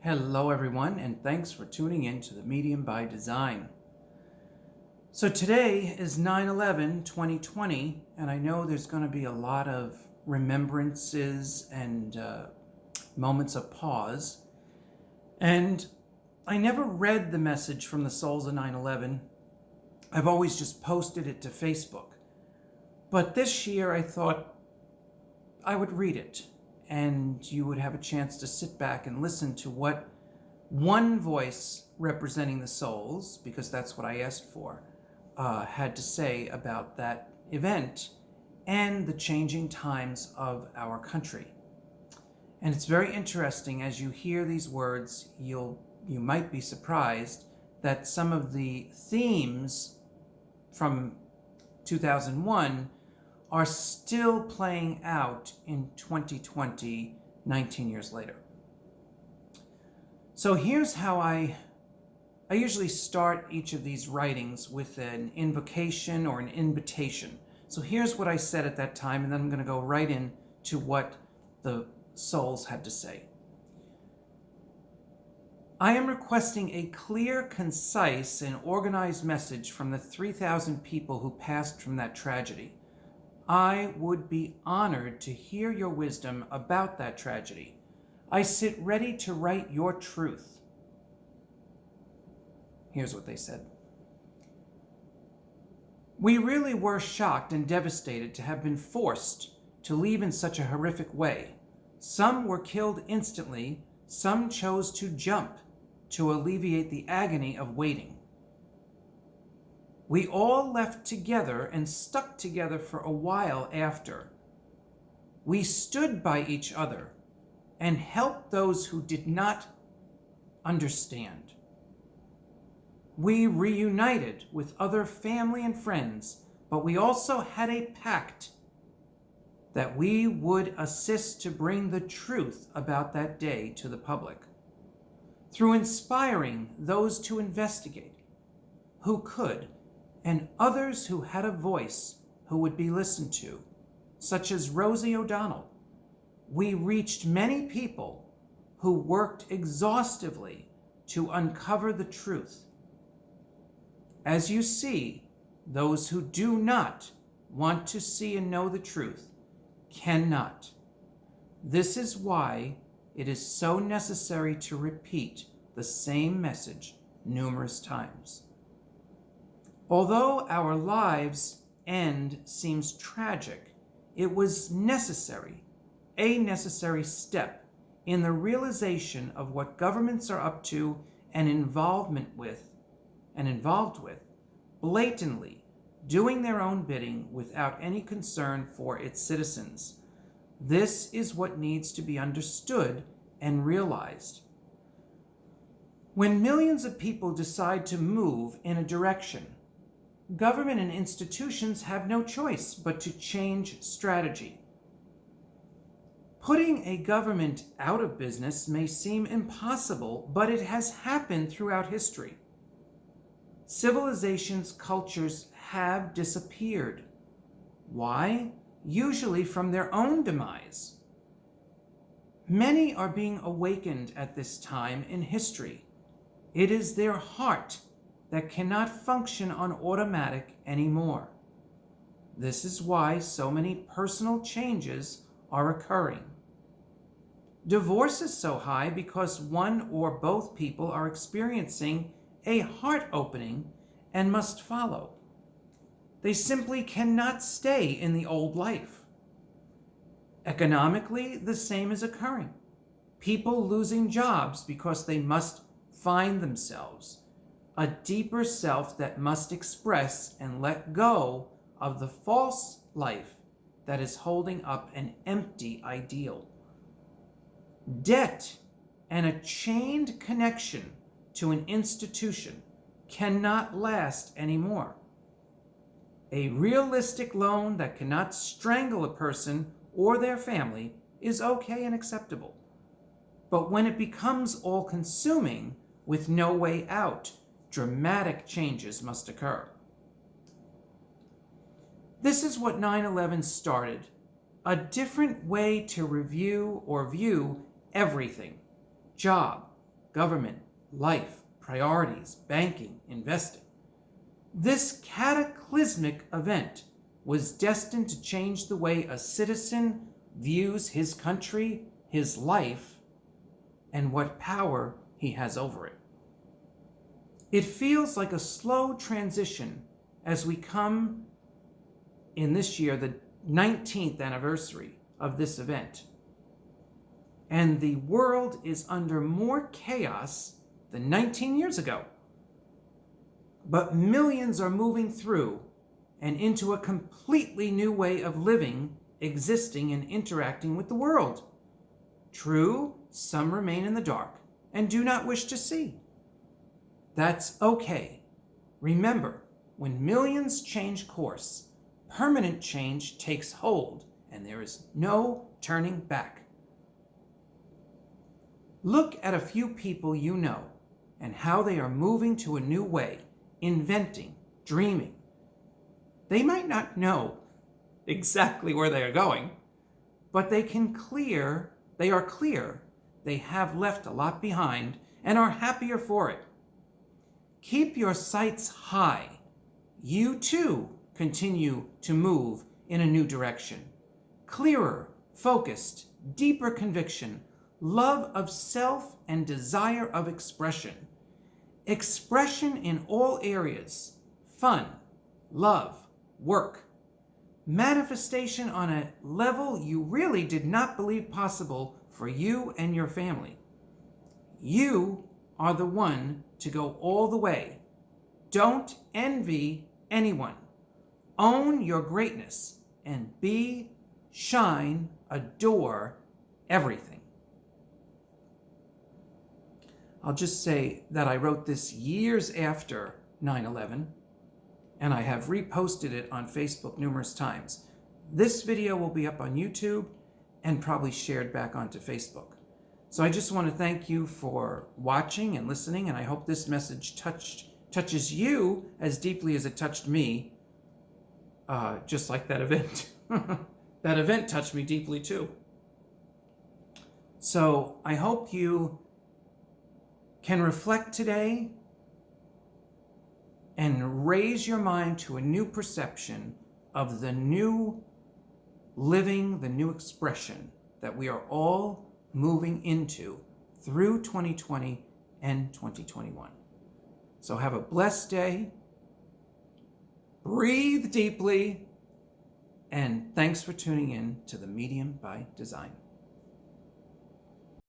Hello everyone, and thanks for tuning in to The Medium by Design. So today is 9/11/2020, and I know there's going to be a lot of remembrances and moments of pause. And I never read the message from the souls of 9/11. I've always just posted it to Facebook. But this year I thought I would read it, and you would have a chance to sit back and listen to what one voice representing the souls, because that's what I asked for, had to say about that event and the changing times of our country. And it's very interesting, as you hear these words, you might be surprised that some of the themes from 2001 are still playing out in 2020, 19 years later. So here's how I usually start each of these writings with an invocation or an invitation. So here's what I said at that time, and then I'm going to go right in to what the souls had to say. I am requesting a clear, concise, and organized message from the 3,000 people who passed from that tragedy. I would be honored to hear your wisdom about that tragedy. I sit ready to write your truth. Here's what they said. We really were shocked and devastated to have been forced to leave in such a horrific way. Some were killed instantly, some chose to jump to alleviate the agony of waiting. We all left together and stuck together for a while after. We stood by each other and helped those who did not understand. We reunited with other family and friends, but we also had a pact that we would assist to bring the truth about that day to the public, through inspiring those to investigate who could, and others who had a voice who would be listened to, such as Rosie O'Donnell. We reached many people who worked exhaustively to uncover the truth. As you see, those who do not want to see and know the truth cannot. This is why it is so necessary to repeat the same message numerous times. Although our lives' end seems tragic, it was necessary, a necessary step in the realization of what governments are up to and involved with, blatantly doing their own bidding without any concern for its citizens. This is what needs to be understood and realized. When millions of people decide to move in a direction, government and institutions have no choice but to change strategy. Putting a government out of business may seem impossible, but it has happened throughout history. Civilizations, cultures have disappeared. Why? Usually from their own demise. Many are being awakened at this time in history. It is their heart that cannot function on automatic anymore. This is why so many personal changes are occurring. Divorce is so high because one or both people are experiencing a heart opening and must follow. They simply cannot stay in the old life. Economically, the same is occurring. People losing jobs because they must find themselves, a deeper self that must express and let go of the false life that is holding up an empty ideal. Debt and a chained connection to an institution cannot last anymore. A realistic loan that cannot strangle a person or their family is okay and acceptable. But when it becomes all-consuming with no way out, dramatic changes must occur. This is what 9/11 started, a different way to review or view everything. Job, government, life, priorities, banking, investing. This cataclysmic event was destined to change the way a citizen views his country, his life, and what power he has over it. It feels like a slow transition as we come in this year, the 19th anniversary of this event. And the world is under more chaos than 19 years ago. But millions are moving through and into a completely new way of living, existing, and interacting with the world. True, some remain in the dark and do not wish to see. That's okay. Remember, when millions change course, permanent change takes hold, and there is no turning back. Look at a few people you know and how they are moving to a new way, inventing, dreaming. They might not know exactly where they are going, but they are clear they have left a lot behind and are happier for it. Keep your sights high. You too continue to move in a new direction. Clearer, focused, deeper conviction, love of self and desire of expression. Expression in all areas, fun, love, work. Manifestation on a level you really did not believe possible for you and your family. You are the one to go all the way. Don't envy anyone. Own your greatness and be, shine, adore everything. I'll just say that I wrote this years after 9/11, and I have reposted it on Facebook numerous times. This video will be up on YouTube and probably shared back onto Facebook. So I just want to thank you for watching and listening, and I hope this message touches you as deeply as it touched me, just like that event. That event touched me deeply too. So I hope you can reflect today and raise your mind to a new perception of the new living, the new expression that we are all moving into through 2020 and 2021. So have a blessed day, breathe deeply, and thanks for tuning in to The Medium by Design.